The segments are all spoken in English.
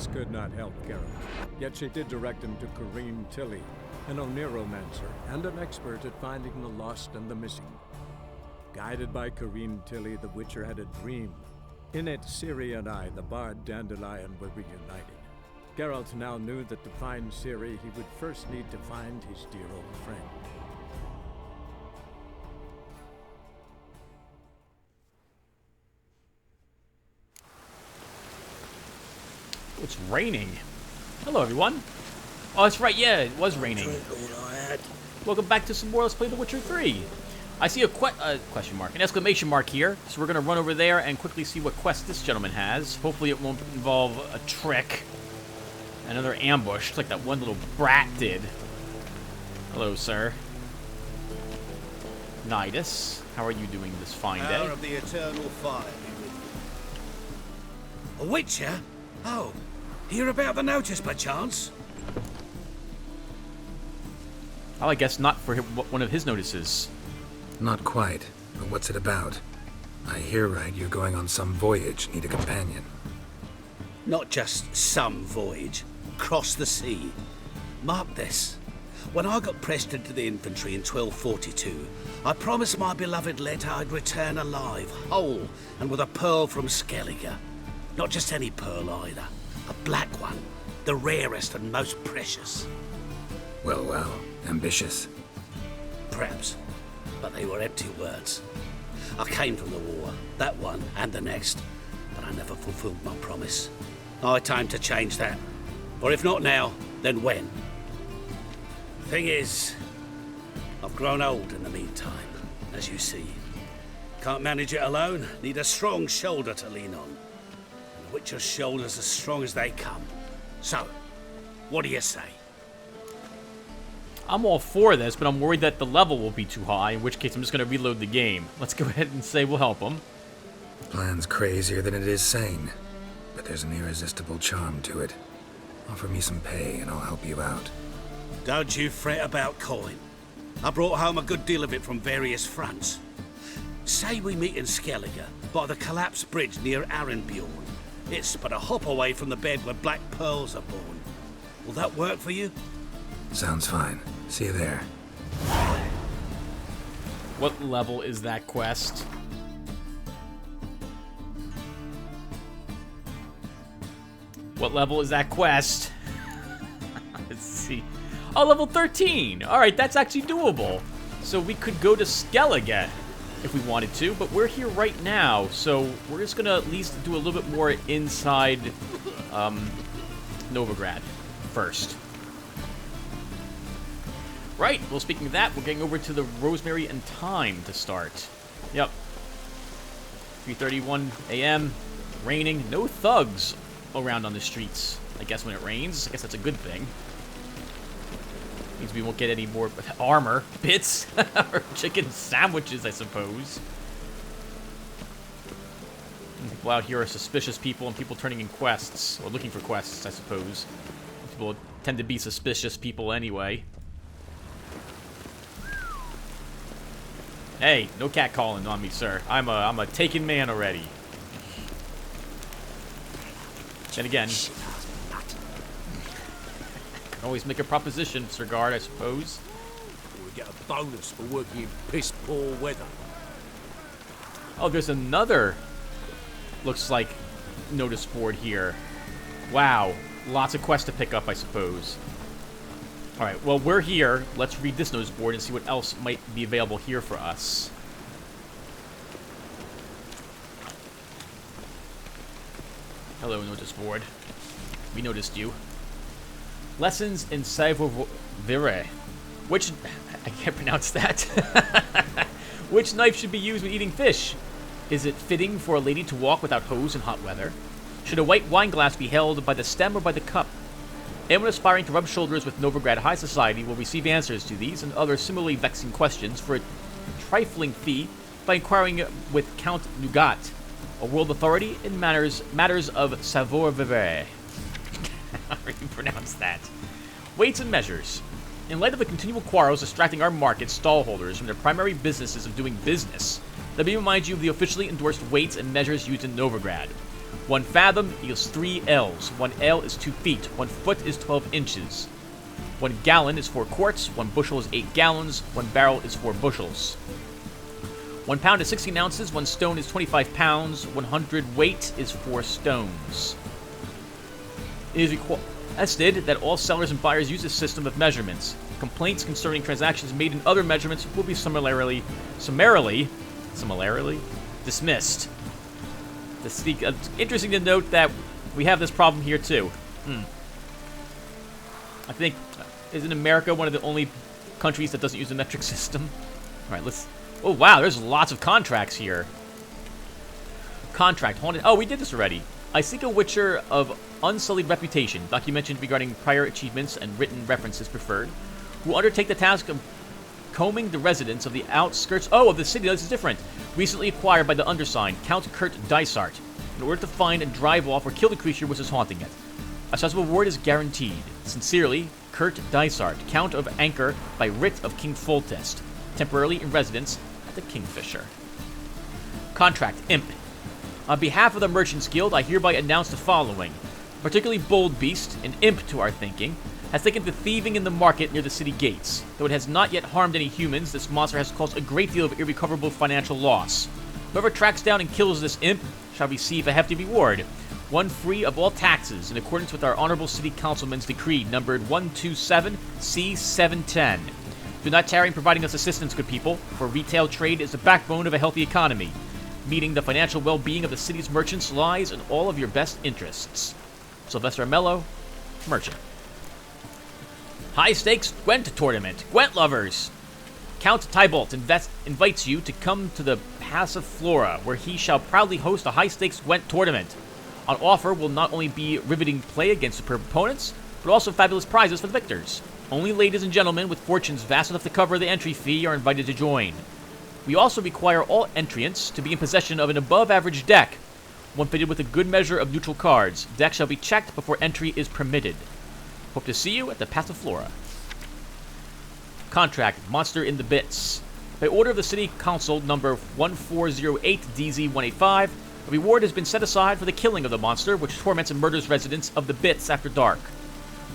This could not help Geralt, yet she did direct him to Corrine Tilly, an Oniromancer and an expert at finding the lost and the missing. Guided by Corrine Tilly, the Witcher had a dream. In it, Ciri and I, the bard Dandelion, were reunited. Geralt now knew that to find Ciri, he would first need to find his dear old friend. It's raining. Hello, everyone. Oh, that's right. Yeah, it was raining. Welcome back to some more Let's Play The Witcher 3. I see a question mark, an exclamation mark here. So we're going to run over there and quickly see what quest this gentleman has. Hopefully it won't involve a trick. Another ambush, like that one little brat did. Hello, sir. Nidus, how are you doing this fine day? Power of the eternal fire be with you. A Witcher? Oh, hear about the notice by chance? Oh, I guess not for one of his notices. Not quite, but what's it about? I hear right you're going on some voyage, need a companion. Not just some voyage. Cross the sea. Mark this. When I got pressed into the infantry in 1242, I promised my beloved Let I'd return alive, whole, and with a pearl from Skellige. Not just any pearl either. A black one. The rarest and most precious. Well, ambitious. Perhaps. But they were empty words. I came from the war, that one and the next, but I never fulfilled my promise. I time to change that. Or if not now, then when? Thing is, I've grown old in the meantime, as you see. Can't manage it alone, need a strong shoulder to lean on. And Witcher's shoulders as strong as they come. So, what do you say? I'm all for this, but I'm worried that the level will be too high, in which case I'm just going to reload the game. Let's go ahead and say we'll help him. The plan's crazier than it is sane, but there's an irresistible charm to it. Offer me some pay and I'll help you out. Don't you fret about coin. I brought home a good deal of it from various fronts. Say we meet in Skellige, by the collapsed bridge near Arenbjorn. It's but a hop away from the bed where black pearls are born. Will that work for you? Sounds fine. See you there. What level is that quest? What level is that quest? Let's see. Oh, level 13. All right, that's actually doable. So we could go to Skellige if we wanted to, but we're here right now, so we're just gonna at least do a little bit more inside Novigrad first. Right, well, speaking of that, we're getting over to the Rosemary and Thyme to start. Yep. 3:31 a.m., raining, no thugs around on the streets. I guess when it rains, I guess that's a good thing. Means we won't get any more armor bits or chicken sandwiches, I suppose. People out here are suspicious people and people turning in quests, or looking for quests, I suppose. People tend to be suspicious people anyway. Hey, no catcalling on me, sir. I'm a taken man already. Then again, can always make a proposition, Sir Guard, I suppose. We get a bonus for working in piss-poor weather. Oh, there's another, looks like, notice board here. Wow, lots of quests to pick up, I suppose. All right, well, we're here. Let's read this notice board and see what else might be available here for us. Hello, notice board. We noticed you. Lessons in savoir-vivre. Which... I can't pronounce that. Which knife should be used when eating fish? Is it fitting for a lady to walk without hose in hot weather? Should a white wine glass be held by the stem or by the cup? Anyone aspiring to rub shoulders with Novigrad high society will receive answers to these and other similarly vexing questions for a trifling fee by inquiring with Count Nugat, a world authority in matters of savoir-vivre. How do you pronounce that? Weights and measures. In light of the continual quarrels distracting our market stallholders from their primary businesses of doing business, let me remind you of the officially endorsed weights and measures used in Novigrad. 1 fathom equals 3 ells. 1 ell is 2 feet. 1 foot is 12 inches. 1 gallon is 4 quarts. 1 bushel is 8 gallons. 1 barrel is 4 bushels. 1 pound is 16 ounces. 1 stone is 25 pounds. 100 weight is 4 stones. It is requested that all sellers and buyers use this system of measurements. Complaints concerning transactions made in other measurements will be summarily dismissed. Interesting to note that we have this problem here too. I think, isn't America one of the only countries that doesn't use a metric system? Alright, let's... Oh wow, there's lots of contracts here. Contract, haunted... Oh, we did this already. I seek a witcher of unsullied reputation, documentation regarding prior achievements and written references preferred, who will undertake the task of combing the residents of the outskirts of the city. This is different. Recently acquired by the undersigned, Count Kurt Dysart, in order to find and drive off or kill the creature which is haunting it. A such reward is guaranteed. Sincerely, Kurt Dysart, Count of Anchor by writ of King Foltest, temporarily in residence at the Kingfisher. Contract, Imp. On behalf of the Merchants Guild, I hereby announce the following. A particularly bold beast, an imp to our thinking, has taken to thieving in the market near the city gates. Though it has not yet harmed any humans, this monster has caused a great deal of irrecoverable financial loss. Whoever tracks down and kills this imp shall receive a hefty reward, one free of all taxes, in accordance with our Honorable City Councilman's decree, numbered 127C710. Do not tarry in providing us assistance, good people, for retail trade is the backbone of a healthy economy. Meeting the financial well-being of the city's merchants lies in all of your best interests. Sylvester Mello, Merchant. High-stakes Gwent tournament. Gwent lovers! Count Tybalt invites you to come to the Passiflora, where he shall proudly host a high-stakes Gwent tournament. On offer will not only be riveting play against superb opponents, but also fabulous prizes for the victors. Only ladies and gentlemen with fortunes vast enough to cover the entry fee are invited to join. We also require all entrants to be in possession of an above-average deck, one fitted with a good measure of neutral cards. Deck shall be checked before entry is permitted. Hope to see you at the Passiflora. Contract, Monster in the Bits. By order of the City Council, number 1408-DZ-185, a reward has been set aside for the killing of the monster, which torments and murders residents of the Bits after dark.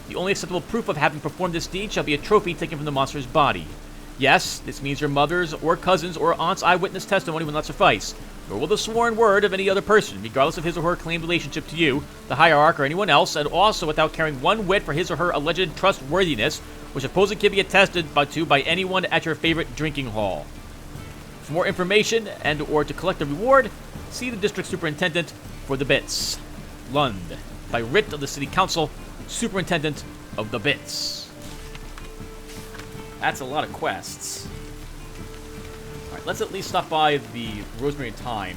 The only acceptable proof of having performed this deed shall be a trophy taken from the monster's body. Yes, this means your mother's or cousin's or aunt's eyewitness testimony will not suffice, nor will the sworn word of any other person, regardless of his or her claimed relationship to you, the hierarch, or anyone else, and also without caring one whit for his or her alleged trustworthiness, which supposedly can be attested to by anyone at your favorite drinking hall. For more information and or to collect the reward, see the District Superintendent for the Bits. Lund, by writ of the City Council, Superintendent of the Bits. That's a lot of quests. Alright, let's at least stop by the Rosemary and Thyme.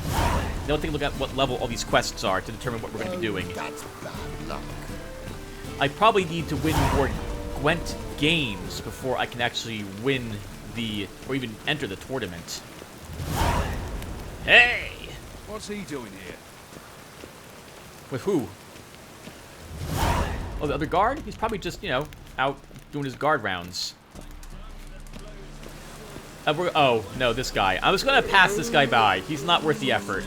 Then we'll take a look at what level all these quests are to determine what we're going to be doing. That's bad luck. I probably need to win more Gwent games before I can actually win or even enter the tournament. Hey! What's he doing here? With who? Oh, the other guard? He's probably just, out doing his guard rounds. Oh, no, this guy. I was going to pass this guy by. He's not worth the effort.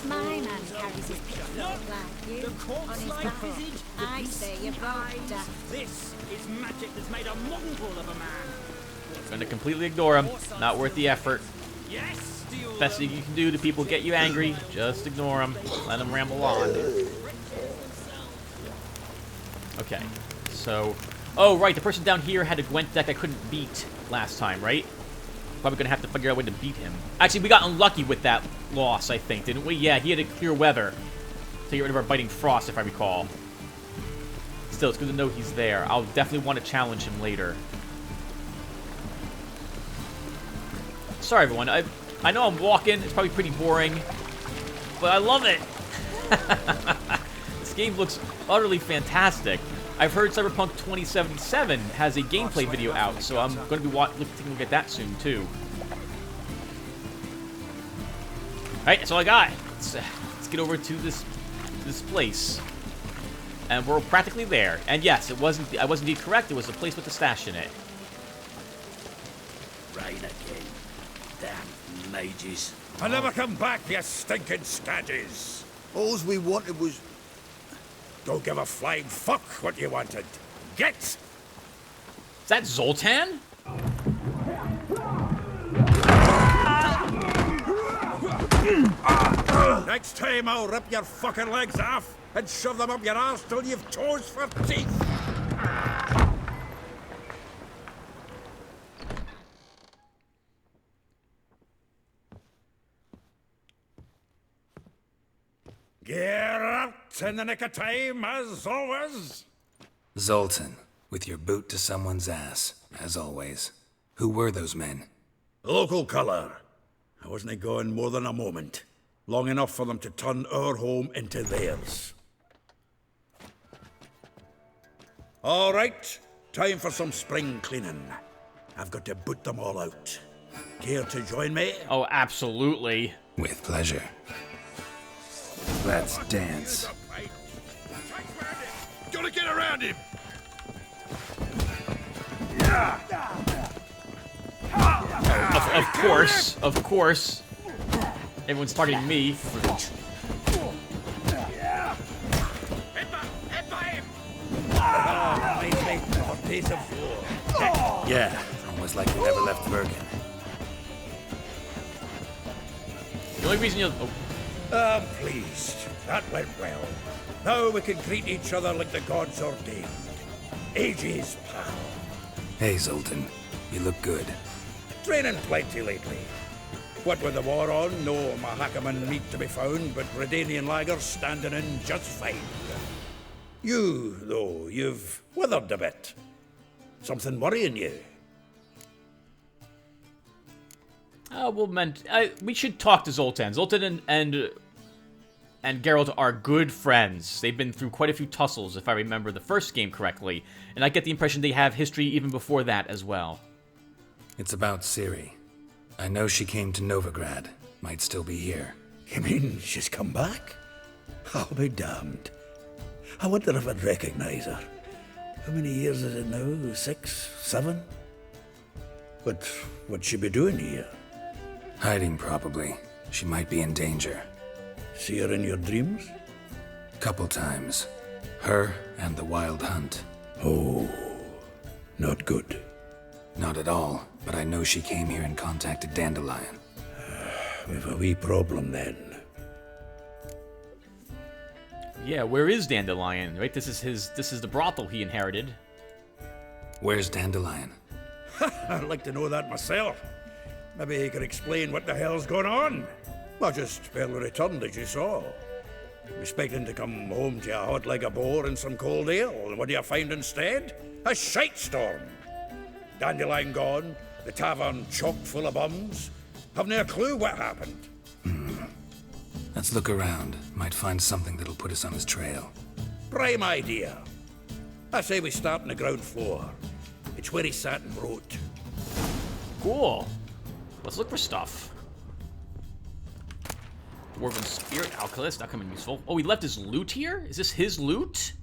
My man carries his pitchfork like you on his back. I say you're both daft. This is magic that's made a mongrel of a man. Gonna completely ignore him. Not worth the effort. Yes, Best thing you can do to people get you angry, just ignore them. Let them ramble on. Okay, so... Oh, right, the person down here had a Gwent deck I couldn't beat last time, right? Probably gonna have to figure out a way to beat him. Actually, we got unlucky with that loss, I think, didn't we? Yeah, he had a clear weather to get rid of our Biting Frost, if I recall. Still, it's good to know he's there. I'll definitely want to challenge him later. Sorry, everyone. I know I'm walking. It's probably pretty boring, but I love it. This game looks utterly fantastic. I've heard Cyberpunk 2077 has a gameplay video out, so I'm going to be taking a look at that soon, too. Alright, that's all I got. Let's get over to this place. And we're practically there. And yes, I was indeed correct. It was the place with the stash in it. Rain again. Damn mages. I never come back, you stinking scadges. Alls we wanted was... Don't give a flying fuck what you wanted. Get! Is that Zoltan? Next time I'll rip your fucking legs off and shove them up your arse till you've toes for teeth. Geralt, in the nick of time, as always. Zoltan, with your boot to someone's ass, as always. Who were those men? Local colour. I wasn't gone more than a moment. Long enough for them to turn our home into theirs. All right, time for some spring cleaning. I've got to boot them all out. Care to join me? Oh, absolutely. With pleasure. Let's dance. Gotta get around him! Of course. Everyone's targeting me. Yeah, almost like we never left Bergen. The only reason you'll... I'm pleased. That went well. Now we can greet each other like the gods ordained. Ages, pal. Hey, Zoltan. You look good. Training plenty lately. What with the war on, no Mahakaman meat to be found, but Redanian lagers standing in just fine. You, though, you've withered a bit. Something worrying you? We should talk to Zoltan. Zoltan and Geralt are good friends. They've been through quite a few tussles, if I remember the first game correctly. And I get the impression they have history even before that as well. It's about Ciri. I know she came to Novigrad. Might still be here. You mean she's come back? I'll be damned. I wonder if I'd recognize her. How many years is it now? 6, 7? What'd she be doing here? Hiding, probably. She might be in danger. See her in your dreams? Couple times. Her and the Wild Hunt. Oh, not good. Not at all, but I know she came here and contacted Dandelion. We've a wee problem then. Yeah, where is Dandelion? Right, this is the brothel he inherited. Where's Dandelion? I'd like to know that myself. Maybe he could explain what the hell's going on. I just barely returned, as you saw. Expecting to come home to a hot like a boar and some cold ale, and what do you find instead? A shite storm. Dandelion gone, the tavern chock full of bums. Have no clue what happened. Let's look around. Might find something that'll put us on his trail. Prime idea. I say we start on the ground floor. It's where he sat and wrote. Cool. Let's look for stuff. Dwarven Spirit, Alchemist, not coming useful. Oh, he left his loot here? Is this his loot?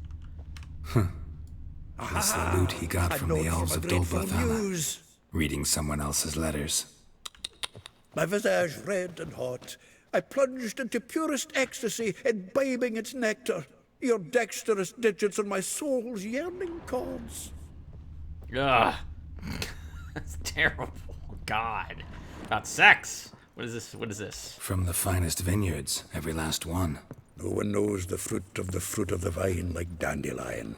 That's the loot he got from the elves of Dolbothana. News. Reading someone else's letters. My visage red and hot, I plunged into purest ecstasy, imbibing its nectar. Your dexterous digits on my soul's yearning chords. Ugh. That's terrible. God. About sex. What is this? From the finest vineyards, every last one. No one knows the fruit of the vine like Dandelion.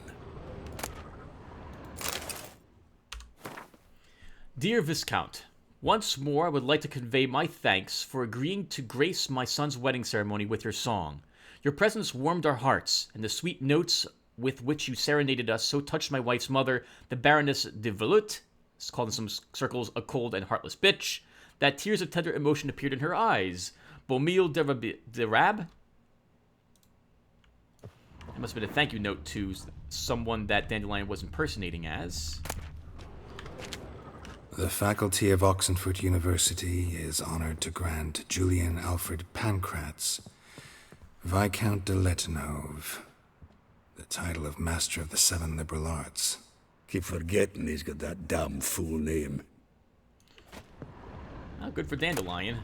Dear Viscount, once more I would like to convey my thanks for agreeing to grace my son's wedding ceremony with your song. Your presence warmed our hearts, and the sweet notes with which you serenaded us so touched my wife's mother, the Baroness de Velut, called in some circles a cold and heartless bitch, that tears of tender emotion appeared in her eyes. Bomil de Rab? It must have been a thank you note to someone that Dandelion was impersonating as. The faculty of Oxenfurt University is honored to grant Julian Alfred Pancratz, Viscount de Letenhove, The title of Master of the Seven Liberal Arts. Keep forgetting he's got that damn fool name. Oh, good for Dandelion.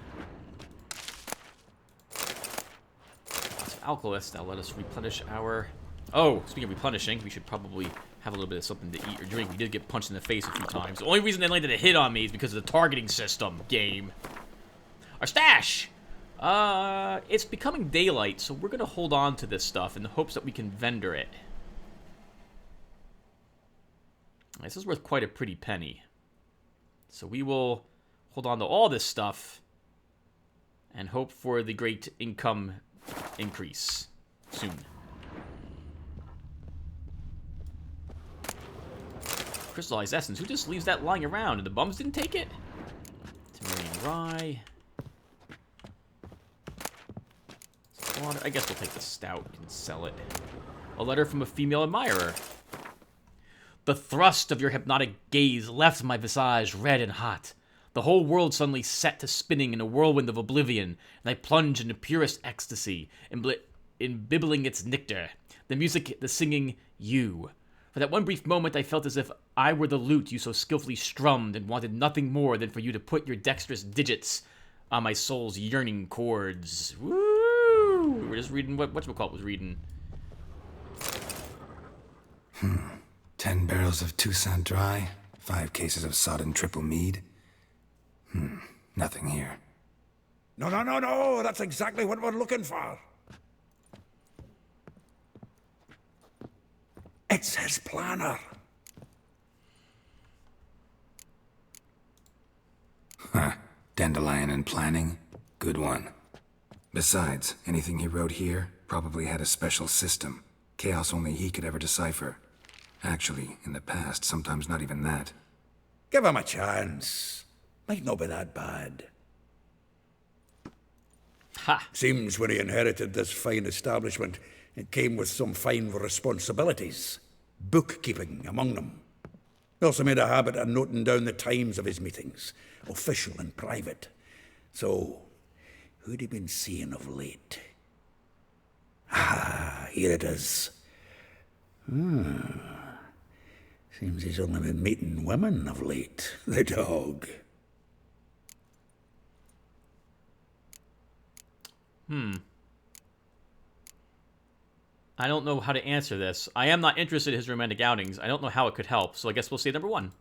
Lots of alchemists. Now let us replenish our... Oh, speaking of replenishing, we should probably have a little bit of something to eat or drink. We did get punched in the face a few times. The only reason they landed a hit on me is because of the targeting system game. Our stash! It's becoming daylight, so we're going to hold on to this stuff in the hopes that we can vendor it. This is worth quite a pretty penny. So we will hold on to all this stuff and hope for the great income increase soon. Crystallized essence. Who just leaves that lying around? And the bums didn't take it? Tamarian rye. Water. I guess we'll take the stout and sell it. A letter from a female admirer. The thrust of your hypnotic gaze left my visage red and hot. The whole world suddenly set to spinning in a whirlwind of oblivion, and I plunged into purest ecstasy, imbibing its nectar. The music, the singing, you. For that one brief moment, I felt as if I were the lute you so skillfully strummed and wanted nothing more than for you to put your dexterous digits on my soul's yearning chords. Woo! We were just reading what whatchamacallit was reading. 10 barrels of Toussaint Dry, 5 cases of sodden triple mead. Nothing here. No, that's exactly what we're looking for. It's his planner. Dandelion and planning? Good one. Besides, anything he wrote here probably had a special system. Chaos only he could ever decipher. Actually, in the past, sometimes not even that. Give him a chance. Might not be that bad. Ha! Seems when he inherited this fine establishment, it came with some fine responsibilities. Bookkeeping among them. He also made a habit of noting down the times of his meetings, official and private. So, who'd he been seeing of late? Ah, here it is. Seems he's only been meeting women of late, the dog. I don't know how to answer this. I am not interested in his romantic outings. I don't know how it could help, so I guess we'll say number 1.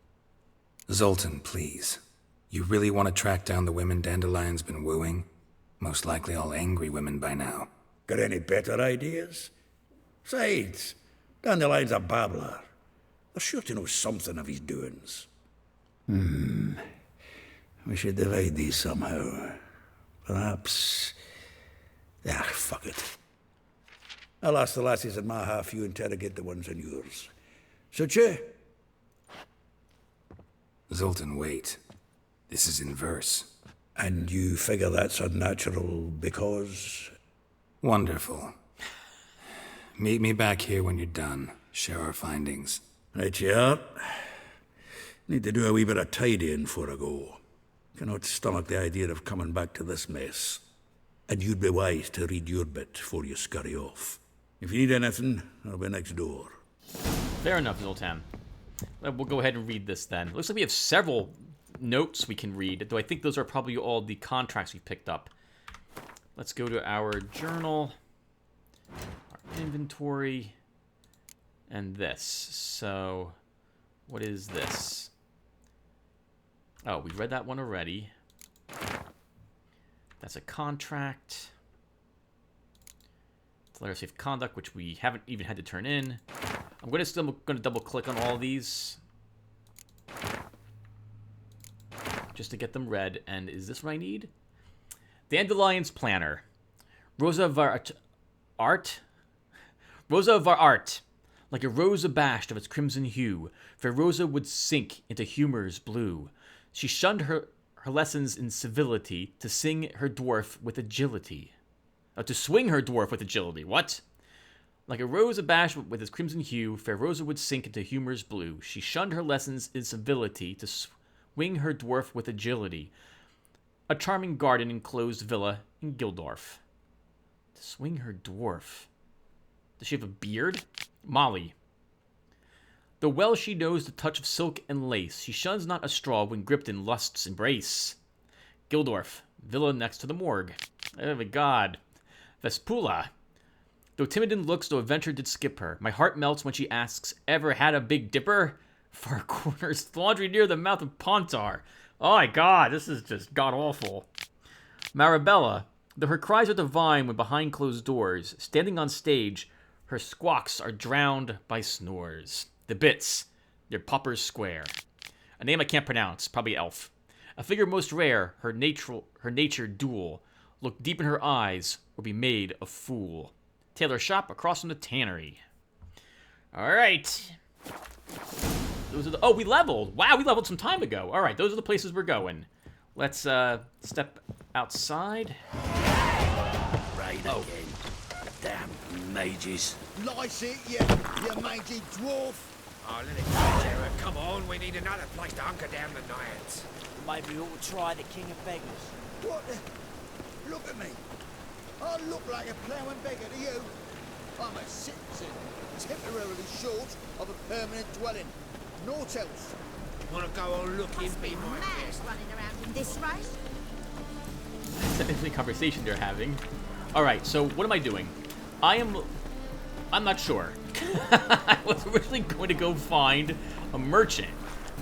Zoltan, please. You really want to track down the women Dandelion's been wooing? Most likely all angry women by now. Got any better ideas? Besides, Dandelion's a babbler. They're sure to know something of his doings. We should divide these somehow. Perhaps... fuck it. I'll ask the lassies in my half, you interrogate the ones in yours. Suit you? Zoltan, wait. This is in verse. And you figure that's unnatural because... Wonderful. Meet me back here when you're done. Share our findings. Right you are. Need to do a wee bit of tidying before I go. Cannot stomach the idea of coming back to this mess. And you'd be wise to read your bit before you scurry off. If you need anything, I'll be next door. Fair enough, Zoltan. We'll go ahead and read this then. Looks like we have several notes we can read, though I think those are probably all the contracts we picked up. Let's go to our journal, our inventory, and this. So, what is this? Oh, we read that one already. That's a contract. It's a letter of safe conduct, which we haven't even had to turn in. I'm still going to double click on all these just to get them read. And is this what I need? Dandelion's planner. Rosa of our art. Rosa of our art. Like a rose abashed of its crimson hue, fair Rosa would sink into humor's blue. She shunned her lessons in civility to sing her dwarf with agility. To swing her dwarf with agility. What? Like a rose abashed with its crimson hue, fair Rosa would sink into humor's blue. She shunned her lessons in civility to swing her dwarf with agility. A charming garden enclosed villa in Gildorf. To swing her dwarf. Does she have a beard? Molly. Though well she knows the touch of silk and lace, she shuns not a straw when gripped in lust's embrace. Gildorf, villa next to the morgue. Oh my god. Vespula. Though timid in looks, though adventure did skip her, my heart melts when she asks, ever had a big dipper? Far corners, laundry near the mouth of Pontar. Oh my god, this is just god-awful. Marabella. Though her cries are divine when behind closed doors, standing on stage, her squawks are drowned by snores. The Bits, near Popper's Square. A name I can't pronounce, probably elf. A figure most rare, her nature dual. Look deep in her eyes, or be made a fool. Tailor shop across from the tannery. Alright. Those are the... Oh, we leveled! Wow, we leveled some time ago. Alright, those are the places we're going. Let's, step outside. Rain again. Damn mages. Lice it, you mangy dwarf. Oh, let it go, Sarah. Come on, we need another place to hunker down the night. Maybe we ought to try the King of Beggars. What the... Look at me. I look like a ploughing beggar to you. I'm a citizen, temporarily short of a permanent dwelling. Naught else. Want to go on looking, be my Mad guest. running around in this race. That's an interesting conversation they're having. Alright, so what am I doing? I'm not sure. I was originally going to go find a merchant.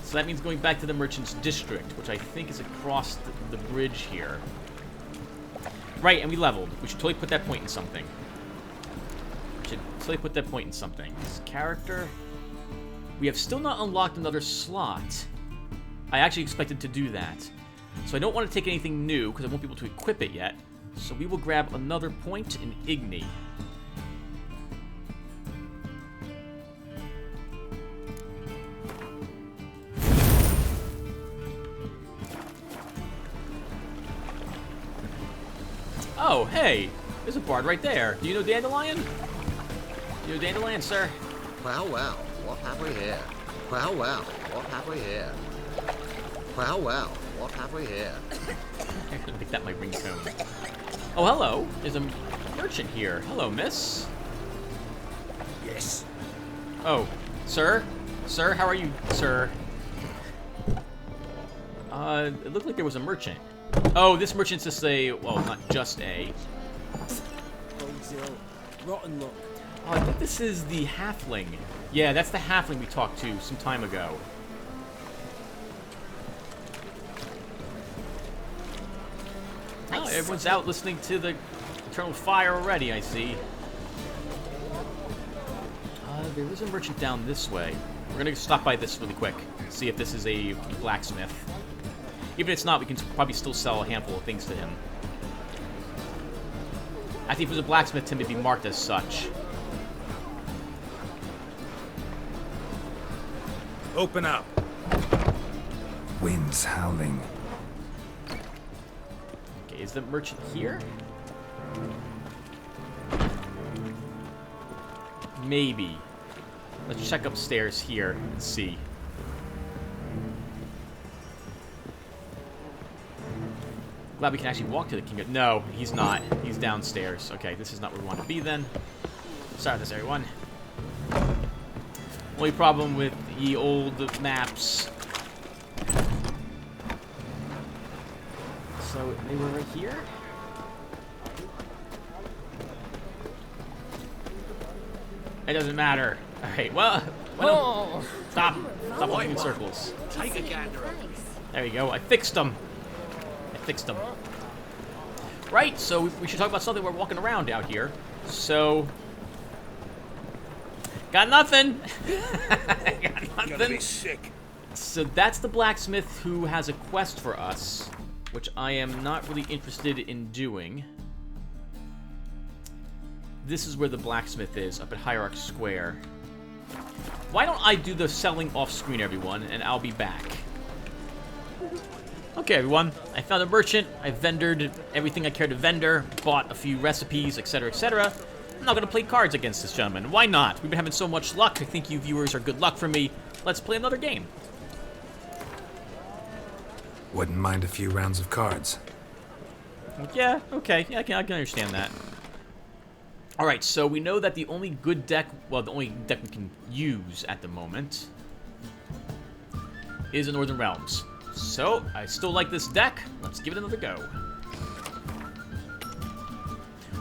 So that means going back to the merchant's district, which I think is across the bridge here. Right, and we leveled. We should totally put that point in something. This character. We have still not unlocked another slot. I actually expected to do that. So I don't want to take anything new, because I won't be able to equip it yet. So we will grab another point in Igni. Oh, hey! There's a bard right there. Do you know Dandelion? Do you know Dandelion, sir? Well, well, what have we here? Well, well, what have we here? Well, well, what have we here? I'm gonna make that my ringtone. Oh, hello. There's a merchant here. Hello, miss. Yes. Oh, sir? Sir, how are you, sir? It looked like there was a merchant. Oh, this merchant's just a... Well, not just a... Old ill. Rotten luck. Oh, I think this is the halfling. Yeah, that's the halfling we talked to some time ago. Oh, everyone's out listening to the Eternal Fire already, I see. There is a merchant down this way. We're gonna stop by this really quick. See if this is a blacksmith. Even if it's not, we can probably still sell a handful of things to him. I think if it was a blacksmith, Tim would be marked as such. Open up. Winds howling. Okay, is the merchant here? Maybe. Let's check upstairs here and see. Glad we can actually walk to the king. No, he's not. He's downstairs. Okay, this is not where we want to be then. Sorry this, everyone. Only problem with the old maps. So, they were right here? It doesn't matter. Alright, well... Stop walking in circles. Take a gander. There you go. I fixed them. Right, so we should talk about something we're walking around out here. So... Got nothing! Got nothing. Be sick. So that's the blacksmith who has a quest for us, which I am not really interested in doing. This is where the blacksmith is, up at Hierarch Square. Why don't I do the selling off screen, everyone, and I'll be back. Okay, everyone, I found a merchant, I vendored everything I cared to vendor, bought a few recipes, etc., etc. I'm not going to play cards against this gentleman. Why not? We've been having so much luck. I think you viewers are good luck for me. Let's play another game. Wouldn't mind a few rounds of cards. Yeah, okay. Yeah, I can understand that. Alright, so we know that the only good deck, well, the only deck we can use at the moment is the Northern Realms. So, I still like this deck. Let's give it another go.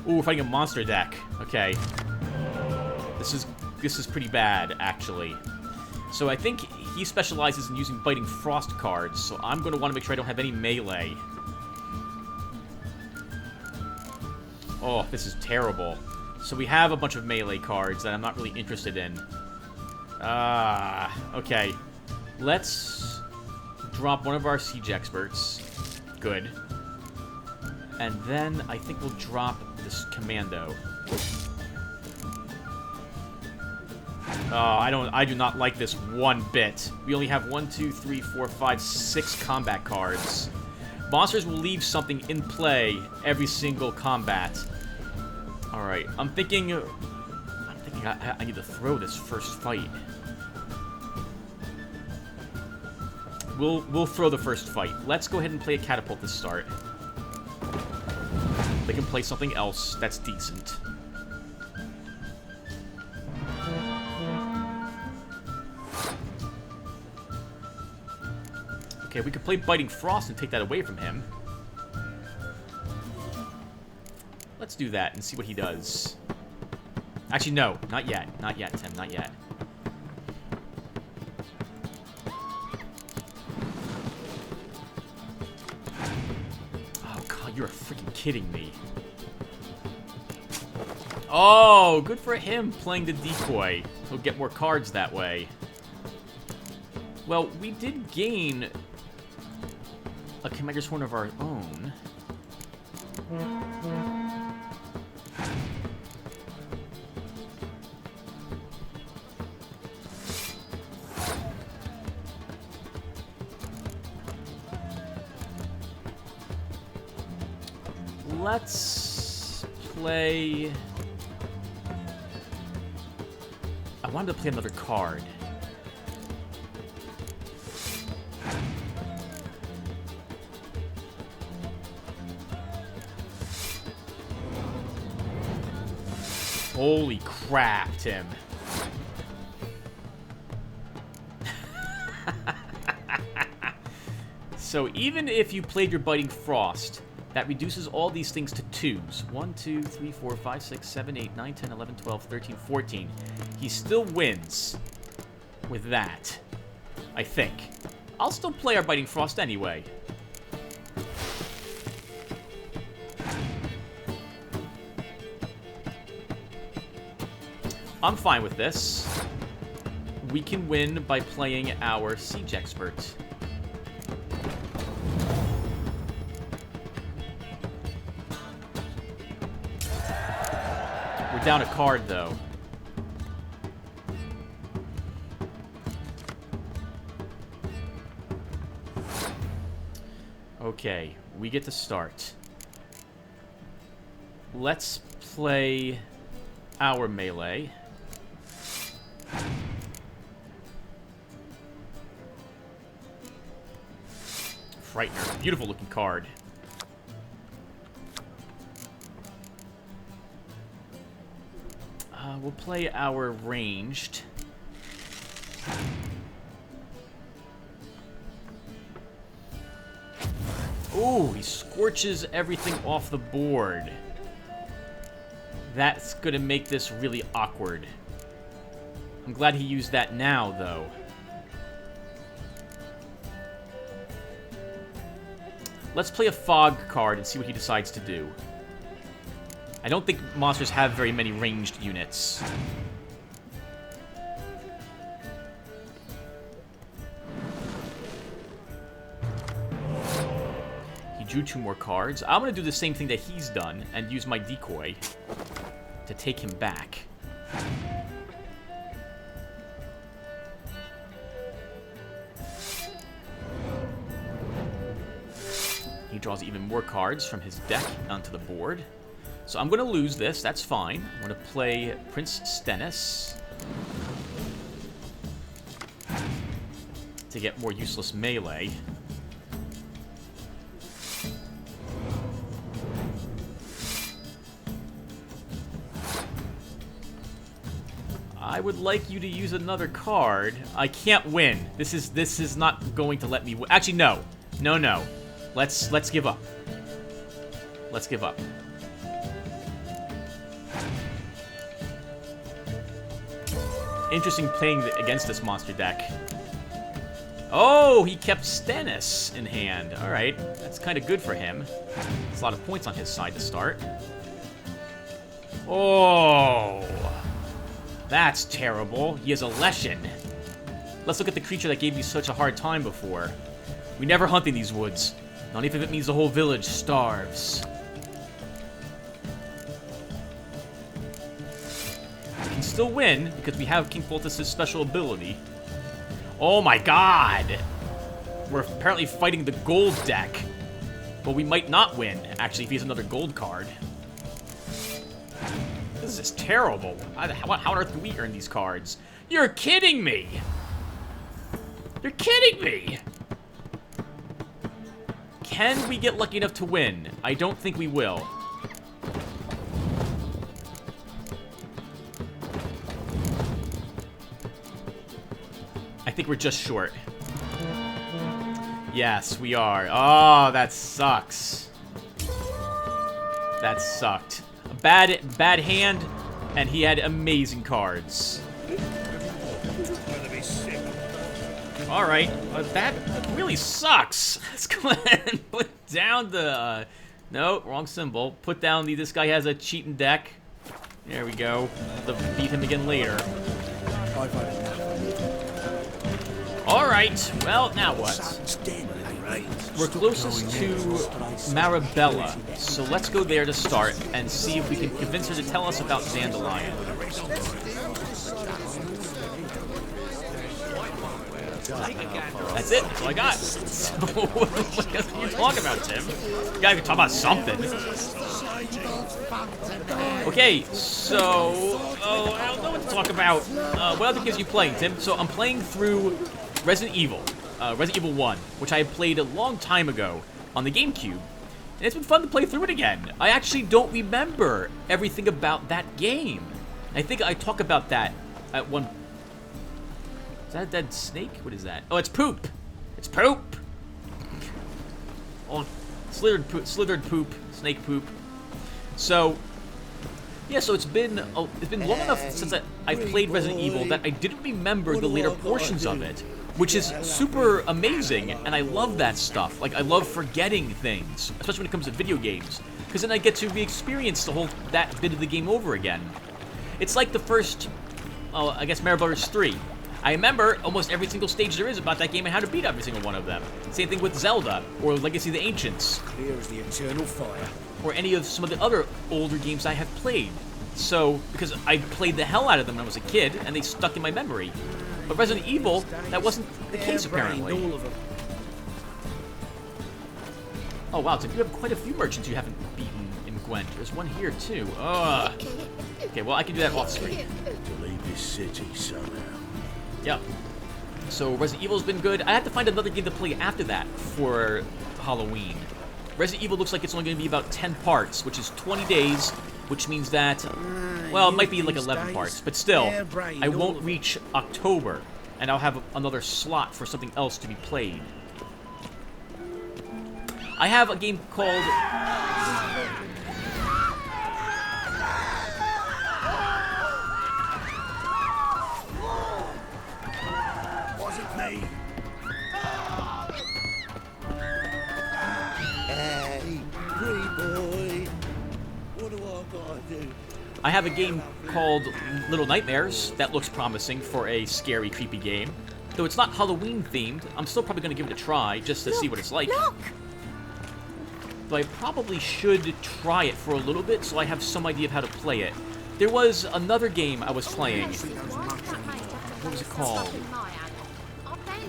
Ooh, we're fighting a monster deck. Okay. This is pretty bad, actually. So I think he specializes in using Biting Frost cards, so I'm going to want to make sure I don't have any melee. Oh, this is terrible. So we have a bunch of melee cards that I'm not really interested in. Okay. Let's drop one of our siege experts. Good. And then I think we'll drop this commando. I do not like this one bit. We only have 1, 2, 3, 4, 5, 6 combat cards. Monsters will leave something in play every single combat. Alright, I'm thinking I need to throw this first fight. We'll throw the first fight. Let's go ahead and play a catapult to start. They can play something else that's decent. Okay, we could play Biting Frost and take that away from him. Let's do that and see what he does. Actually, no. Not yet. Not yet, Tim. Not yet. Oh, God. You're freaking kidding me. Oh, good for him playing the decoy. He'll get more cards that way. Well, we did gain a Commander's Horn of our own. Let's play... I wanted to play another card. Holy crap, Tim. So even if you played your Biting Frost, that reduces all these things to 2s. 1, 2, 3, 4, 5, 6, 7, 8, 9, 10, 11, 12, 13, 14. He still wins with that, I think. I'll still play our Biting Frost anyway. I'm fine with this. We can win by playing our Siege Expert. We're down a card, though. Okay, we get to start. Let's play our melee. Frightener. Beautiful looking card. We'll play our ranged. Ooh, he scorches everything off the board. That's gonna make this really awkward. I'm glad he used that now, though. Let's play a fog card and see what he decides to do. I don't think monsters have very many ranged units. He drew 2 more cards. I'm going to do the same thing that he's done and use my decoy to take him back. He draws even more cards from his deck onto the board. So I'm going to lose this. That's fine. I'm going to play Prince Stennis to get more useless melee. I would like you to use another card. I can't win. This is not going to let me win. Actually, no. No. Let's give up. Let's give up. Interesting playing against this monster deck. Oh, he kept Stennis in hand. All right, that's kind of good for him. That's a lot of points on his side to start. Oh, that's terrible. He has a Leshen. Let's look at the creature that gave you such a hard time before. We never hunt in these woods. Not even if it means the whole village starves. We can still win, because we have King Foltest' special ability. Oh my god! We're apparently fighting the gold deck. But we might not win, actually, if he has another gold card. This is terrible. How on earth do we earn these cards? You're kidding me! You're kidding me! Can we get lucky enough to win? I don't think we will. I think we're just short. Yes, we are. Oh, that sucks. That sucked. A bad hand, and he had amazing cards. Alright, that really sucks. Let's go ahead and put down the... no, wrong symbol. Put down the... this guy has a cheating deck. There we go. We'll beat him again later. Alright, well, now what? We're closest to Marabella, so let's go there to start and see if we can convince her to tell us about Dandelion. That's it. That's all I got. What else can you talk about, Tim? You gotta talk about something. Okay, so... oh, I don't know what to talk about. What other games are you playing, Tim? So I'm playing through Resident Evil. Resident Evil 1, which I played a long time ago on the GameCube. And it's been fun to play through it again. I actually don't remember everything about that game. I think I talk about that at one... is that a dead snake? What is that? Oh, it's poop. It's poop. Oh, slithered poop, snake poop. So, yeah. So it's been long enough since I've played Resident Evil that I didn't remember the later portions of it, which is super amazing, and I love that stuff. Like, I love forgetting things, especially when it comes to video games, because then I get to re-experience that bit of the game over again. It's like the first, I guess, Mario Bros. 3. I remember almost every single stage there is about that game and how to beat every single one of them. Same thing with Zelda, or Legacy of the Ancients. Here's the eternal fire. Or any of some of the other older games I have played. So, because I played the hell out of them when I was a kid, and they stuck in my memory. But Resident Evil, that wasn't the case, apparently. Oh, wow, so you have quite a few merchants you haven't beaten in Gwent. There's one here, too. Ugh. Okay, well, I can do that off screen. To leave this city somehow. Yep. So Resident Evil's been good. I have to find another game to play after that for Halloween. Resident Evil looks like it's only going to be about 10 parts, which is 20 days, which means that, well, it might be like 11 parts, but still, I won't reach October, and I'll have another slot for something else to be played. I have a game called... Wasn't me. Hey, pretty boy. What do I gotta do? I have a game called Little Nightmares that looks promising for a scary, creepy game. Though it's not Halloween themed, I'm still probably going to give it a try just to see what it's like. Look! Though I probably should try it for a little bit so I have some idea of how to play it. There was another game I was playing. What was it called?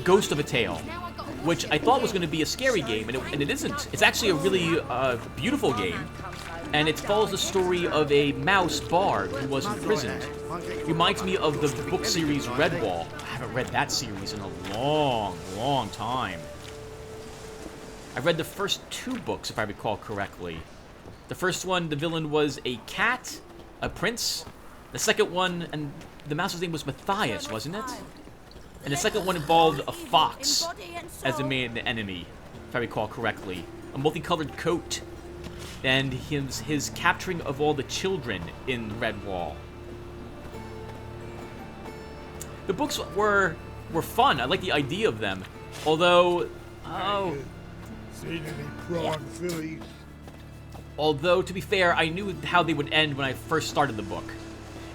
Ghost of a Tale, which I thought was going to be a scary game, and it isn't. It's actually a really beautiful game, and it follows the story of a mouse bard who was imprisoned. Reminds me of the book series Redwall. I haven't read that series in a long, long time. I read the first 2 books, if I recall correctly. The first one, the villain was a cat, a prince. The second one, and the master's name was Matthias, wasn't it? And the second one involved a fox as the main enemy, if I recall correctly. A multicolored coat. And his capturing of all the children in Redwall. The books were fun. I like the idea of them. Although, Seen any prawn fillies? Although, to be fair, I knew how they would end when I first started the book.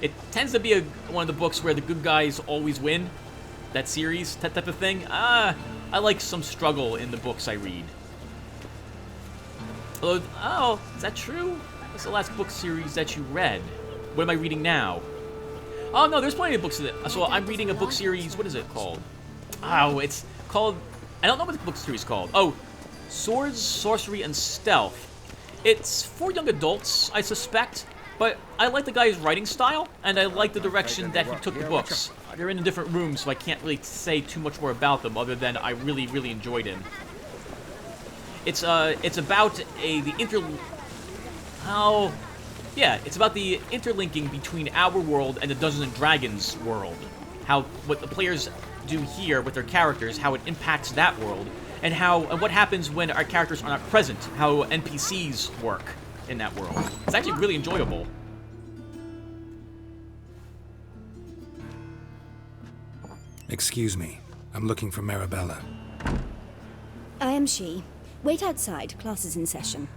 It tends to be one of the books where the good guys always win. That series, that type of thing. I like some struggle in the books I read. Oh, is that true? What's the last book series that you read? What am I reading now? Oh, no, there's plenty of books. So I'm reading a book series. What is it called? Oh, it's called... I don't know what the book series is called. Oh, Swords, Sorcery, and Stealth. It's for young adults, I suspect. But I like the guy's writing style, and I like the direction that he took the books. They're in a different room, so I can't really say too much more about them, other than I really, really enjoyed him. It's about it's about the interlinking between our world and the Dungeons and Dragons world. What the players do here with their characters, how it impacts that world, and what happens when our characters are not present, how NPCs work in that world. It's actually really enjoyable. Excuse me. I'm looking for Marabella. I am she. Wait outside. Class is in session.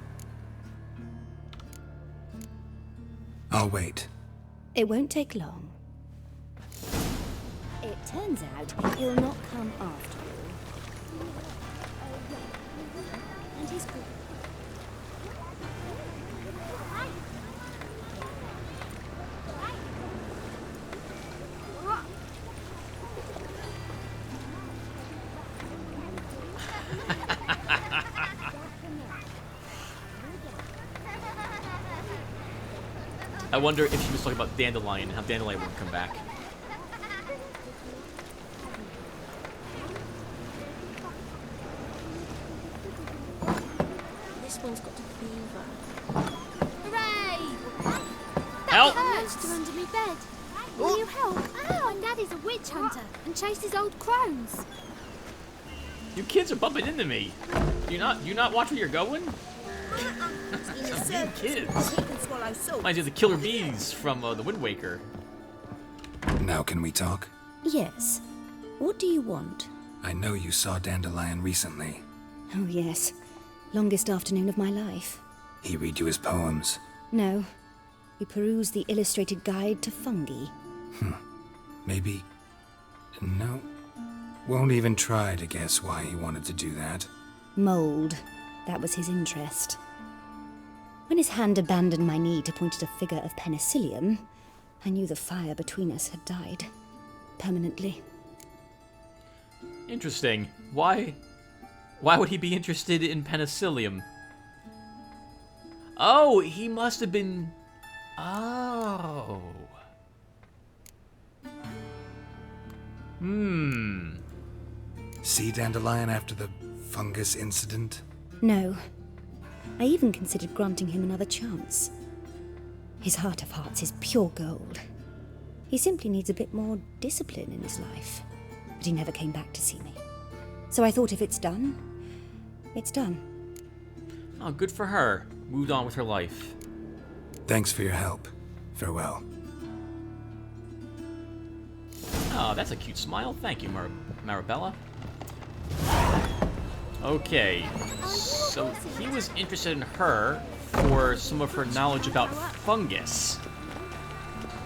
I'll wait. It won't take long. It turns out he'll not come after all. And he's good. I wonder if she was talking about Dandelion and how Dandelion wouldn't come back. This one's got a fever. Hooray! Help! That monster under me bed. Will you help? Oh, my daddy's a witch hunter and chases old crones. You kids are bumping into me. Do you not watch where you're going? Some kids. Reminds you of the killer bees from the Wind Waker. Now can we talk? Yes. What do you want? I know you saw Dandelion recently. Oh, yes. Longest afternoon of my life. He read you his poems. No. He perused the illustrated guide to fungi. Maybe... No. Won't even try to guess why he wanted to do that. Mold. That was his interest. When his hand abandoned my knee to point at a figure of penicillium, I knew the fire between us had died. Permanently. Interesting. Why would he be interested in penicillium? Oh, he must have been... Oh. See Dandelion after the fungus incident? No. I even considered granting him another chance. His heart of hearts is pure gold. He simply needs a bit more discipline in his life. But he never came back to see me. So I thought if it's done, it's done. Oh, good for her. Moved on with her life. Thanks for your help. Farewell. Oh, that's a cute smile. Thank you, Marabella. Okay, so he was interested in her for some of her knowledge about fungus.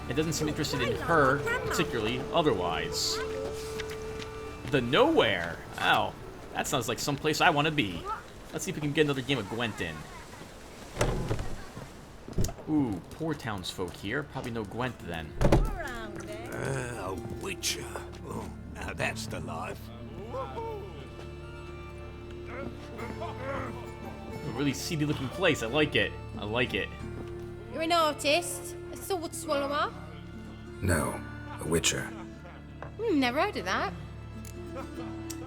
It doesn't seem interested in her, particularly, otherwise. The Nowhere. Oh, that sounds like someplace I want to be. Let's see if we can get another game of Gwent in. Ooh, poor townsfolk here. Probably no Gwent then. A witcher. Oh, now that's the life. A really seedy looking place. I like it. I like it. You're an artist? A sword swallower? No, a witcher. Never heard of that.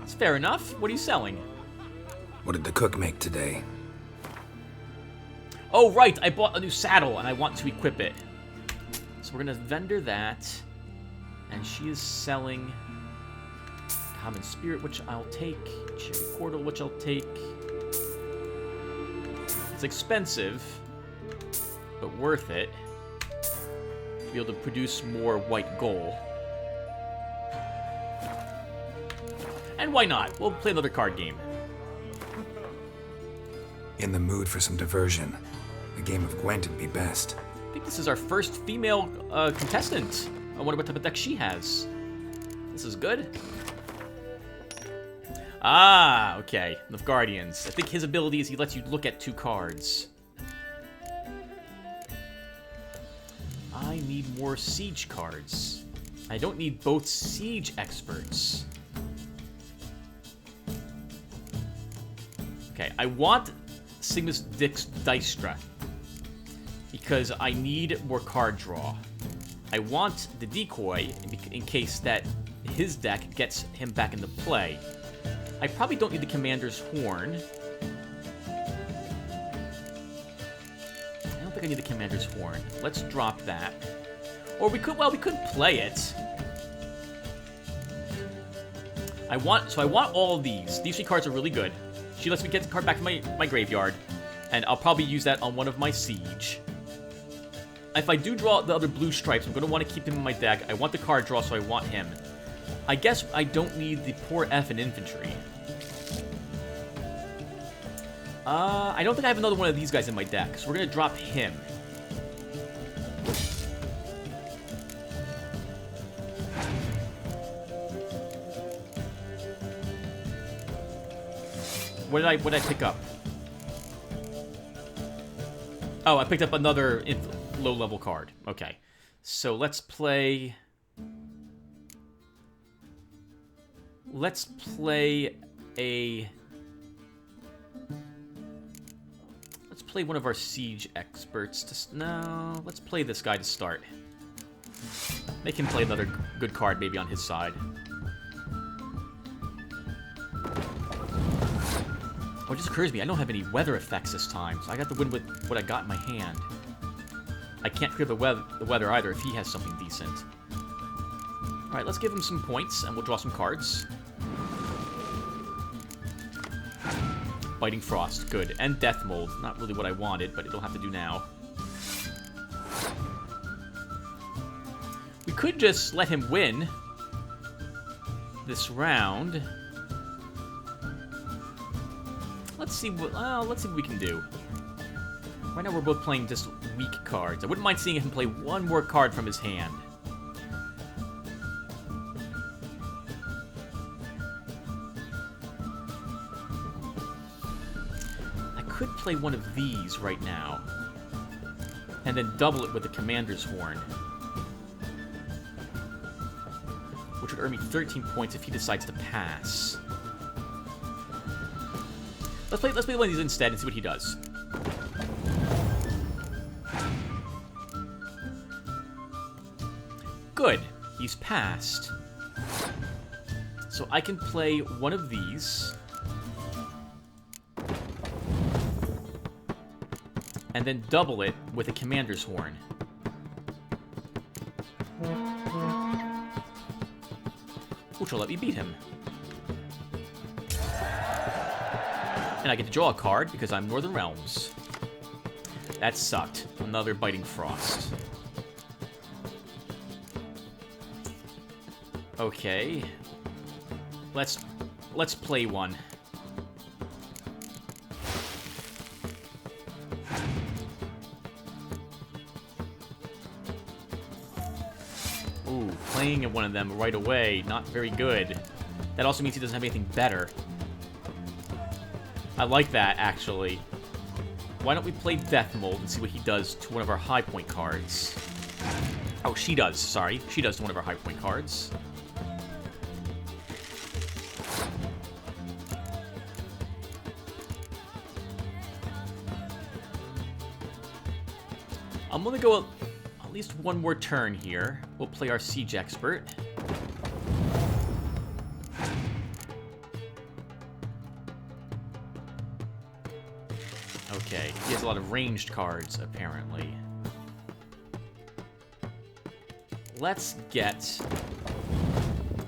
It's fair enough. What are you selling? What did the cook make today? Oh, right. I bought a new saddle and I want to equip it. So we're going to vendor that. And she is selling Common Spirit, which I'll take. Cherry Portal, which I'll take. It's expensive, but worth it. To be able to produce more white gold. And why not? We'll play another card game. In the mood for some diversion. A game of Gwent would be best. I think this is our first female contestant. I wonder what type of deck she has. This is good. Ah, okay. Nilfgaardians. I think his ability is he lets you look at 2 cards. I need more siege cards. I don't need both siege experts. Okay, I want Sigma's Dix Dystra because I need more card draw. I want the decoy in case that his deck gets him back into play. I probably don't need the Commander's Horn. I don't think I need the Commander's Horn. Let's drop that. Or we could, well, we could play it. I want all of these. These 3 cards are really good. She lets me get the card back to my graveyard, and I'll probably use that on one of my siege. If I do draw the other blue stripes, I'm going to want to keep him in my deck. I want the card draw, so I want him. I guess I don't need the poor F in infantry. I don't think I have another one of these guys in my deck, so we're going to drop him. What did I pick up? Oh, I picked up another low-level card. Okay. So let's play... Let's play one of our siege experts. No, let's play this guy to start. Make him play another good card maybe on his side. Oh, it just occurs to me, I don't have any weather effects this time, so I got to win with what I got in my hand. I can't clear the weather either if he has something decent. Alright, let's give him some points, and we'll draw some cards. Biting Frost, good. And Death Mold, not really what I wanted, but it'll have to do now. We could just let him win this round. Let's see what we can do. Right now we're both playing just weak cards. I wouldn't mind seeing him play one more card from his hand. I could play one of these right now. And then double it with the Commander's Horn. Which would earn me 13 points if he decides to pass. Let's play one of these instead and see what he does. Good. He's passed. So I can play one of these. And then double it with a Commander's Horn. Which will let me beat him. And I get to draw a card because I'm Northern Realms. That sucked. Another Biting Frost. Okay. Let's play one. Ooh, playing at one of them right away, not very good. That also means he doesn't have anything better. I like that, actually. Why don't we play Death Mold and see what he does to one of our high point cards? Oh, she does, sorry. She does to one of our high point cards. I'm gonna go at least one more turn here. We'll play our Siege Expert. Okay, he has a lot of ranged cards, apparently. let's get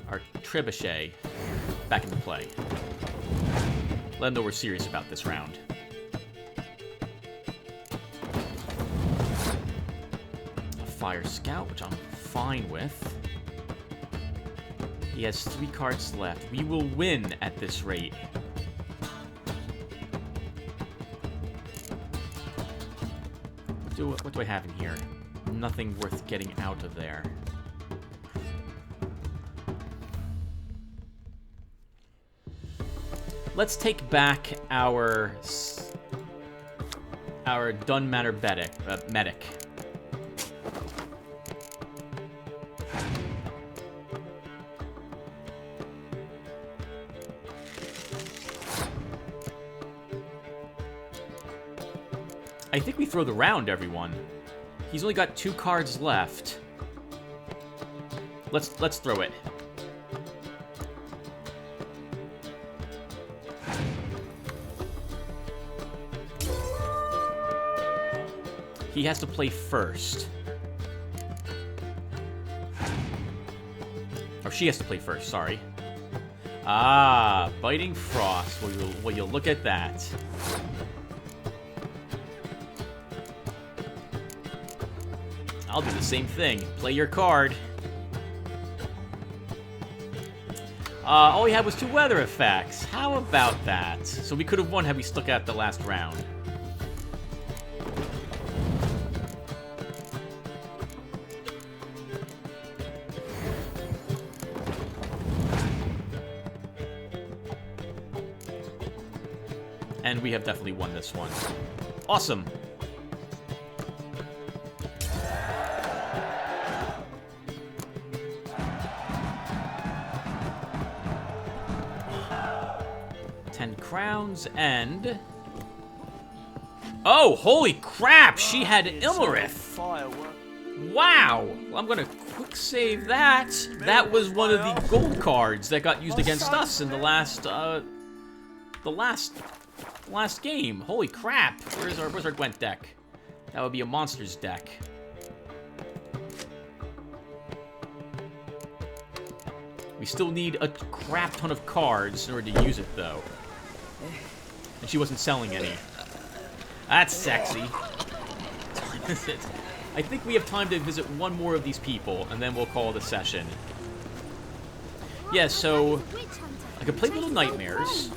our trebuchet back into play. Let them know we're serious about this round. A fire scout, which I'm fine with. He has 3 cards left. We will win at this rate. What do I have in here? Nothing worth getting out of there. Let's take back our Dunmanor medic. I think we throw the round, everyone. He's only got 2 cards left. Let's throw it. He has to play first. Or she has to play first, sorry. Ah, Biting Frost. Will you look at that? I'll do the same thing. Play your card. All we had was 2 weather effects. How about that? So we could have won had we stuck out the last round. And we have definitely won this one. Awesome. Crowns and... Oh, holy crap! She had Ilmarith! Wow! Well, I'm gonna quick save that. That was one of the gold cards that got used against us in the last game. Holy crap! Where's our Gwent deck? That would be a monsters deck. We still need a crap ton of cards in order to use it, though. And she wasn't selling any. That's sexy. I think we have time to visit one more of these people, and then we'll call it a session. Yeah, so I could play Little Nightmares.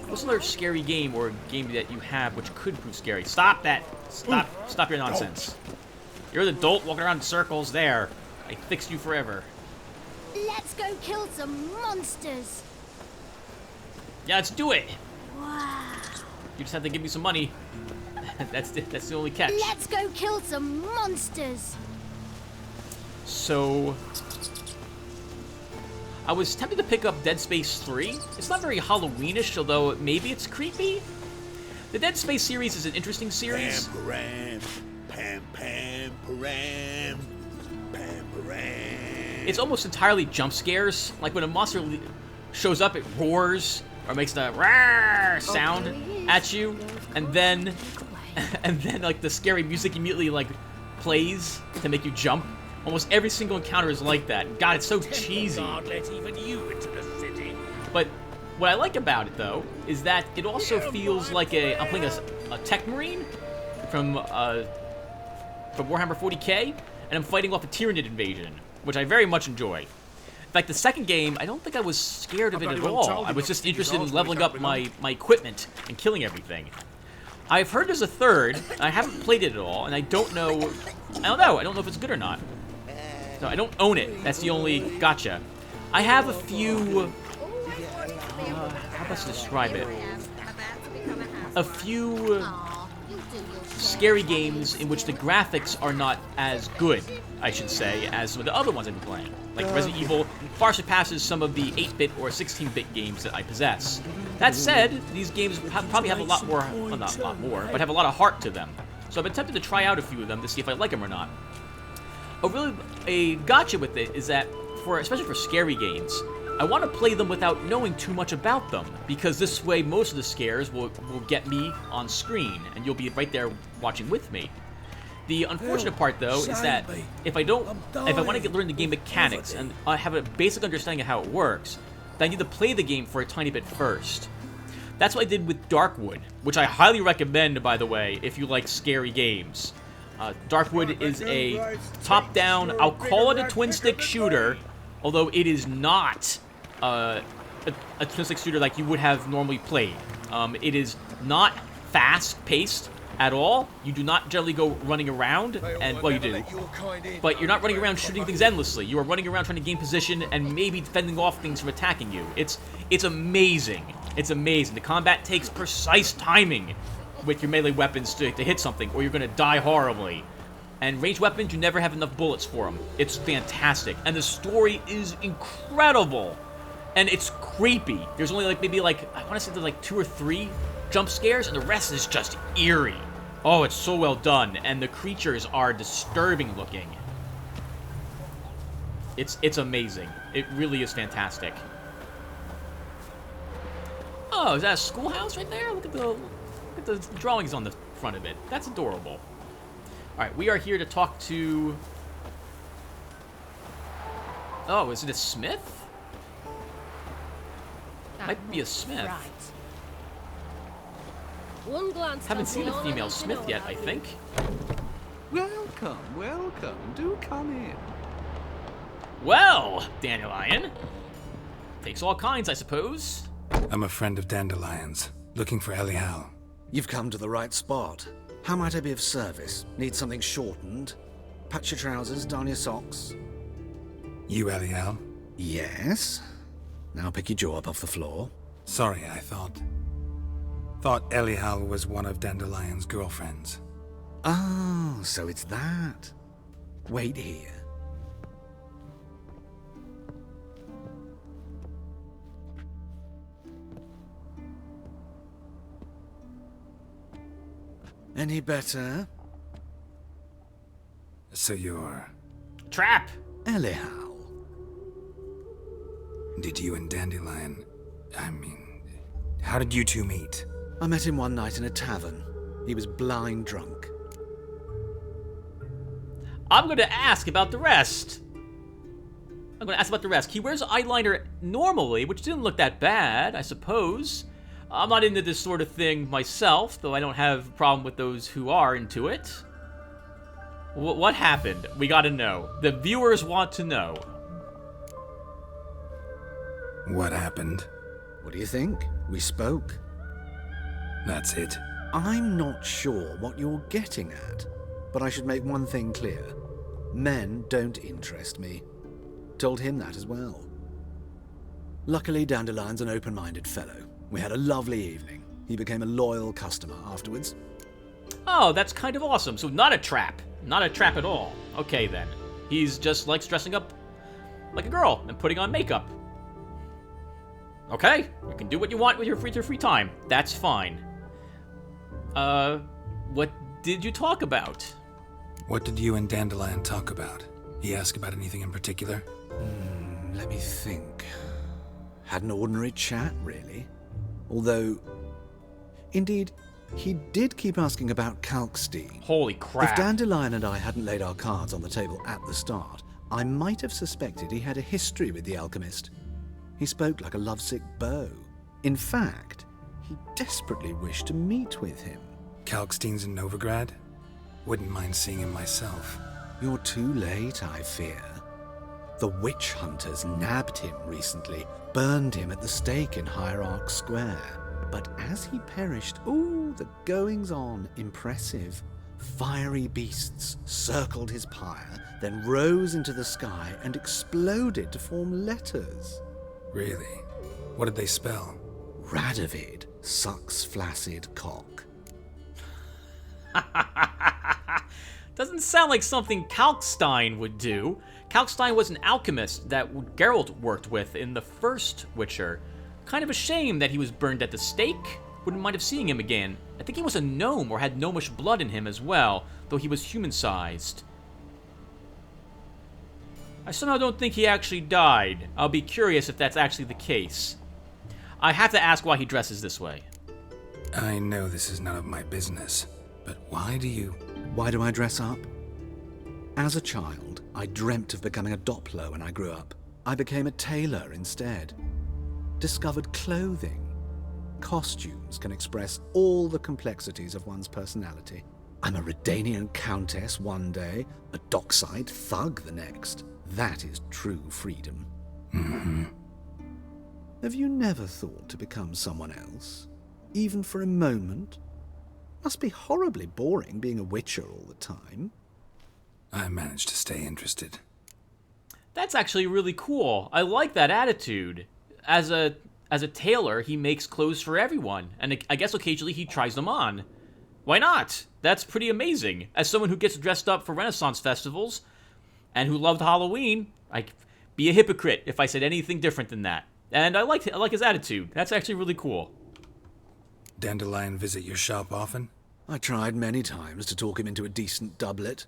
What's another scary game or game that you have which could prove scary? Stop that! Stop your nonsense. You're the dolt walking around in circles there. I fixed you forever. Let's go kill some monsters. Yeah, let's do it. Wow. You just have to give me some money. That's the only catch. Let's go kill some monsters. So I was tempted to pick up Dead Space 3. It's not very Halloweenish, although maybe it's creepy. The Dead Space series is an interesting series. It's almost entirely jump scares. Like when a monster shows up, it roars or makes the roar sound at you, and then like the scary music immediately like plays to make you jump. Almost every single encounter is like that. God, it's so cheesy. God let even you into the city. But what I like about it though is that it also feels like I'm playing a tech marine from Warhammer 40k, and I'm fighting off a Tyranid invasion, which I very much enjoy. In fact, the second game, I don't think I was scared of it at all. I was just interested in leveling up my equipment and killing everything. I've heard there's a third, and I haven't played it at all, and I don't know if it's good or not. So I don't own it. That's the only gotcha. I have a few, how best to describe it? A few scary games in which the graphics are not as good, I should say, as some of the other ones I've been playing. Like Resident Evil far surpasses some of the 8-bit or 16-bit games that I possess. That said, these games probably have a lot more, well, not a lot more, but have a lot of heart to them. So I've been tempted to try out a few of them to see if I like them or not. A gotcha with it is that, especially for scary games, I want to play them without knowing too much about them, because this way most of the scares will get me on screen, and you'll be right there watching with me. The unfortunate part, though, is that if I want to learn the game mechanics and I have a basic understanding of how it works, then I need to play the game for a tiny bit first. That's what I did with Darkwood, which I highly recommend, by the way, if you like scary games. Darkwood is a top-down, I'll call it a twin-stick shooter, although it is not a twin-stick shooter like you would have normally played. It is not fast-paced at all. You do not generally go running around, and, well, you do, but you're not running around shooting things endlessly. You are running around trying to gain position and maybe fending off things from attacking you. It's amazing. It's amazing. The combat takes precise timing with your melee weapons to hit something, or you're going to die horribly. And ranged weapons, you never have enough bullets for them. It's fantastic. And the story is incredible. And it's creepy. There's only maybe I want to say there's 2 or 3 jump scares, and the rest is just eerie. Oh, it's so well done. And the creatures are disturbing looking. It's amazing. It really is fantastic. Oh, is that a schoolhouse right there? Look at the drawings on the front of it. That's adorable. Alright, we are here to talk to... Oh, is it a smith? Might be a smith. Right. One glance Haven't seen a female smith yet, I think. Welcome, welcome. Do come in. Well, Dandelion. Takes all kinds, I suppose. I'm a friend of Dandelion's, looking for Elial. You've come to the right spot. How might I be of service? Need something shortened? Patch your trousers, darn your socks. You Elial? Yes. Now pick your jaw up off the floor. Sorry, I thought Elial was one of Dandelion's girlfriends. Oh, so it's that. Wait here. Any better? So you're... Trap! Elial. Did you and Dandelion... how did you two meet? I met him one night in a tavern. He was blind drunk. I'm going to ask about the rest. He wears eyeliner normally, which didn't look that bad, I suppose. I'm not into this sort of thing myself, though I don't have a problem with those who are into it. What happened? We gotta know. The viewers want to know. What happened? What do you think? We spoke. That's it. I'm not sure what you're getting at, but I should make one thing clear. Men don't interest me. Told him that as well. Luckily, Dandelion's an open-minded fellow. We had a lovely evening. He became a loyal customer afterwards. Oh, that's kind of awesome. So not a trap. Not a trap at all. Okay, then. He's just likes dressing up like a girl and putting on makeup. Okay, you can do what you want with your free time. That's fine. What did you talk about? What did you and Dandelion talk about? He asked about anything in particular? Let me think. Had an ordinary chat, really. Although, indeed, he did keep asking about Kalkstein. Holy crap. If Dandelion and I hadn't laid our cards on the table at the start, I might have suspected he had a history with the alchemist. He spoke like a lovesick beau. In fact, he desperately wished to meet with him. Kalkstein's in Novigrad? Wouldn't mind seeing him myself. You're too late, I fear. The witch hunters nabbed him recently, burned him at the stake in Hierarch Square. But as he perished, the goings-on impressive. Fiery beasts circled his pyre, then rose into the sky and exploded to form letters. Really? What did they spell? Radovid sucks flaccid cock. Doesn't sound like something Kalkstein would do. Kalkstein was an alchemist that Geralt worked with in the first Witcher. Kind of a shame that he was burned at the stake. Wouldn't mind of seeing him again. I think he was a gnome or had gnomish blood in him as well, though he was human-sized. I somehow don't think he actually died. I'll be curious if that's actually the case. I have to ask why he dresses this way. I know this is none of my business, but why do you... Why do I dress up? As a child, I dreamt of becoming a Doppler when I grew up. I became a tailor instead. Discovered clothing. Costumes can express all the complexities of one's personality. I'm a Redanian countess one day, a dockside thug the next. That is true freedom. Mm-hmm. Have you never thought to become someone else? Even for a moment? Must be horribly boring being a witcher all the time. I managed to stay interested. That's actually really cool. I like that attitude. As a tailor, he makes clothes for everyone, and I guess occasionally he tries them on. Why not? That's pretty amazing. As someone who gets dressed up for Renaissance festivals, and who loved Halloween, I'd be a hypocrite if I said anything different than that. And I like his attitude. That's actually really cool. Dandelion visit your shop often? I tried many times to talk him into a decent doublet.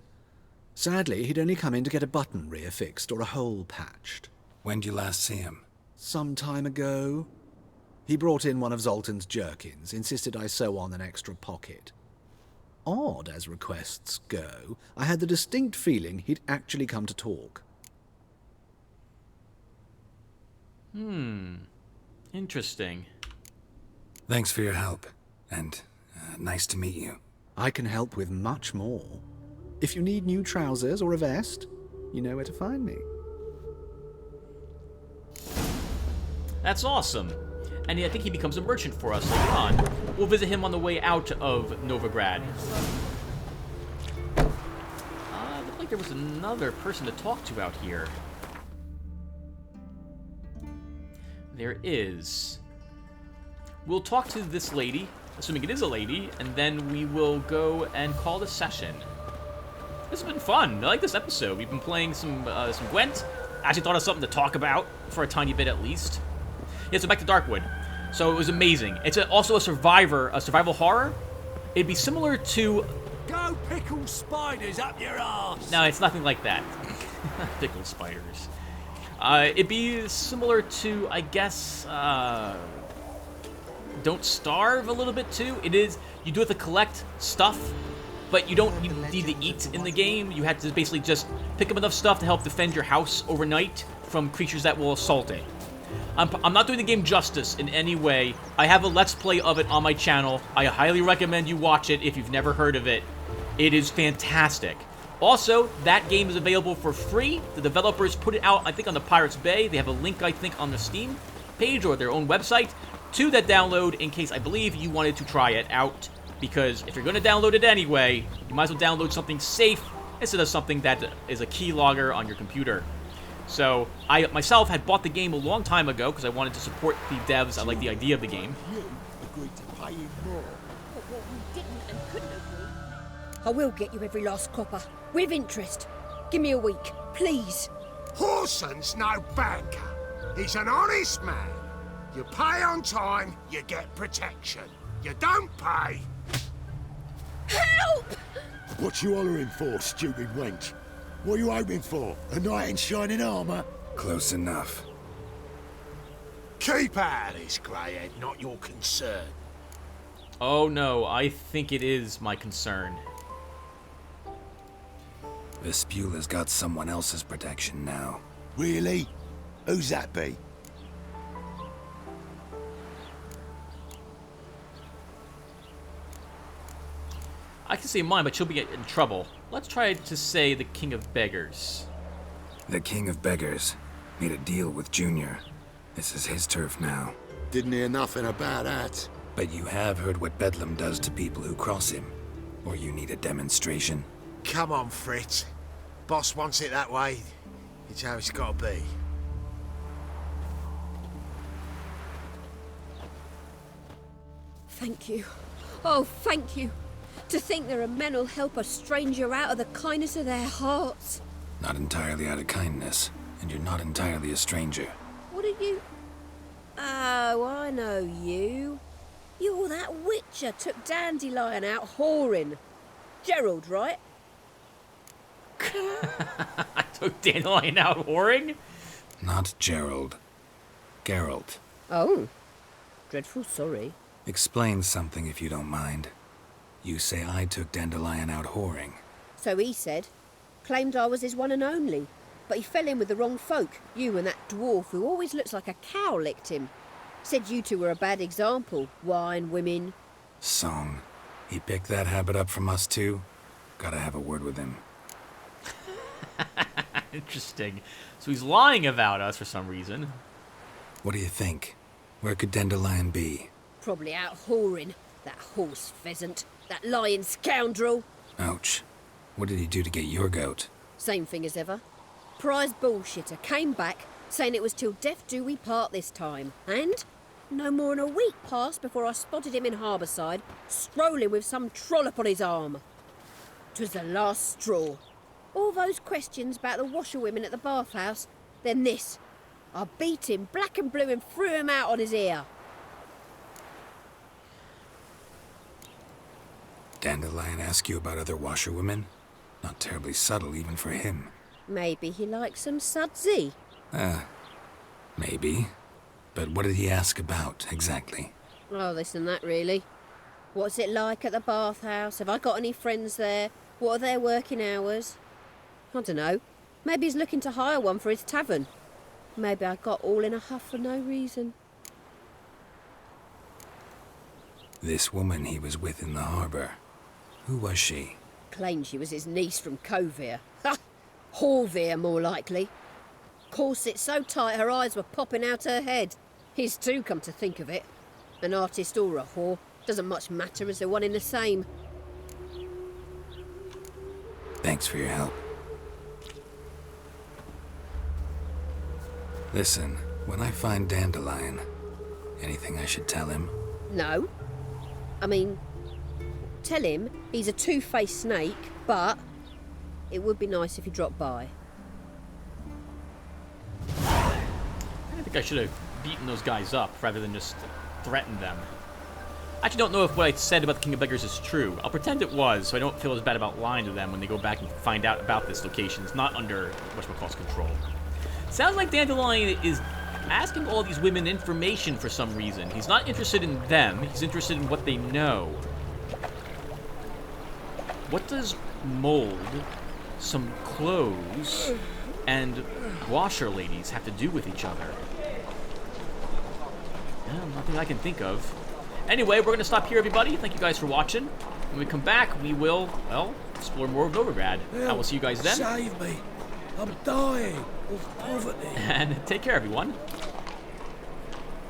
Sadly, he'd only come in to get a button reaffixed or a hole patched. When'd you last see him? Some time ago. He brought in one of Zoltan's jerkins, insisted I sew on an extra pocket. Odd as requests go, I had the distinct feeling he'd actually come to talk. Interesting. Thanks for your help, and nice to meet you. I can help with much more. If you need new trousers or a vest, you know where to find me. That's awesome. And I think he becomes a merchant for us later on. We'll visit him on the way out of Novigrad. Looked like there was another person to talk to out here. There is. We'll talk to this lady, assuming it is a lady, and then we will go and call the session. This has been fun. I like this episode. We've been playing some Gwent. Actually thought of something to talk about, for a tiny bit at least. Yeah, so back to Darkwood. So it was amazing. It's also a survival horror. It'd be similar to... Go pickle spiders up your arse! No, it's nothing like that. Pickle spiders. It'd be similar to, I guess, Don't Starve a little bit too. It is, you do have to collect stuff, but you don't need to eat in the game. You have to basically just pick up enough stuff to help defend your house overnight from creatures that will assault it. I'm not doing the game justice in any way. I have a Let's Play of it on my channel. I highly recommend you watch it if you've never heard of it. It is fantastic. Also, that game is available for free. The developers put it out, I think, on the Pirates Bay. They have a link, I think, on the Steam page or their own website to that download in case, I believe, you wanted to try it out. Because if you're going to download it anyway, you might as well download something safe instead of something that is a keylogger on your computer. So, I myself had bought the game a long time ago because I wanted to support the devs. I like the idea of the game. You agreed to pay him more. But what we didn't and couldn't agree... I will get you every last copper, with interest. Give me a week, please. Horson's no banker. He's an honest man. You pay on time, you get protection. You don't pay... Help! What you hollering for, stupid wench? What are you hoping for? A knight in shining armour? Close enough. Keep out of this, greyhead, not your concern. Oh no, I think it is my concern. Vespula's got someone else's protection now. Really? Who's that be? I can say mine, but she'll be in trouble. Let's try to say the King of Beggars. The King of Beggars made a deal with Junior. This is his turf now. Didn't hear nothing about that. But you have heard what Bedlam does to people who cross him. Or you need a demonstration? Come on, Fritz. Boss wants it that way. It's how it's gotta be. Thank you. Oh, thank you. To think there are men who'll help a stranger out of the kindness of their hearts. Not entirely out of kindness, and you're not entirely a stranger. What are you... Oh, I know you. You're that witcher took Dandelion out whoring. Gerald, right? I took Dandelion out whoring? Not Gerald. Geralt. Oh. Dreadful sorry. Explain something if you don't mind. You say I took Dandelion out whoring. So he said. Claimed I was his one and only. But he fell in with the wrong folk. You and that dwarf who always looks like a cow licked him. Said you two were a bad example. Wine, women. Song. He picked that habit up from us too? Gotta have a word with him. Interesting. So he's lying about us for some reason. What do you think? Where could Dandelion be? Probably out whoring. That horse pheasant. That lying scoundrel. Ouch. What did he do to get your goat? Same thing as ever. Prize bullshitter came back, saying it was till death do we part this time. And no more than a week passed before I spotted him in Harbourside, strolling with some trollop on his arm. 'Twas the last straw. All those questions about the washerwomen at the bathhouse, then this. I beat him black and blue and threw him out on his ear. Dandelion ask you about other washerwomen? Not terribly subtle even for him. Maybe he likes some sudsy. Maybe. But what did he ask about, exactly? Oh, this and that, really. What's it like at the bathhouse? Have I got any friends there? What are their working hours? I don't know. Maybe he's looking to hire one for his tavern. Maybe I got all in a huff for no reason. This woman he was with in the harbour. Who was she? Claimed she was his niece from Kovir. Ha! Horvir, more likely. Corset so tight her eyes were popping out her head. His too, come to think of it. An artist or a whore. Doesn't much matter as they're one in the same. Thanks for your help. Listen, when I find Dandelion, anything I should tell him? No. I mean, tell him he's a two-faced snake, but it would be nice if he dropped by. I think I should have beaten those guys up rather than just threatened them. I actually don't know if what I said about the King of Beggars is true. I'll pretend it was, so I don't feel as bad about lying to them when they go back and find out about this location. It's not under whatchamacallit's control. Sounds like Dandelion is asking all these women information for some reason. He's not interested in them, he's interested in what they know. What does mold, some clothes, and washer ladies have to do with each other? Nothing I can think of. Anyway, we're going to stop here, everybody. Thank you guys for watching. When we come back, we will, well, explore more of Novigrad. I will see you guys then. Save me. I'm dying of poverty. And take care, everyone.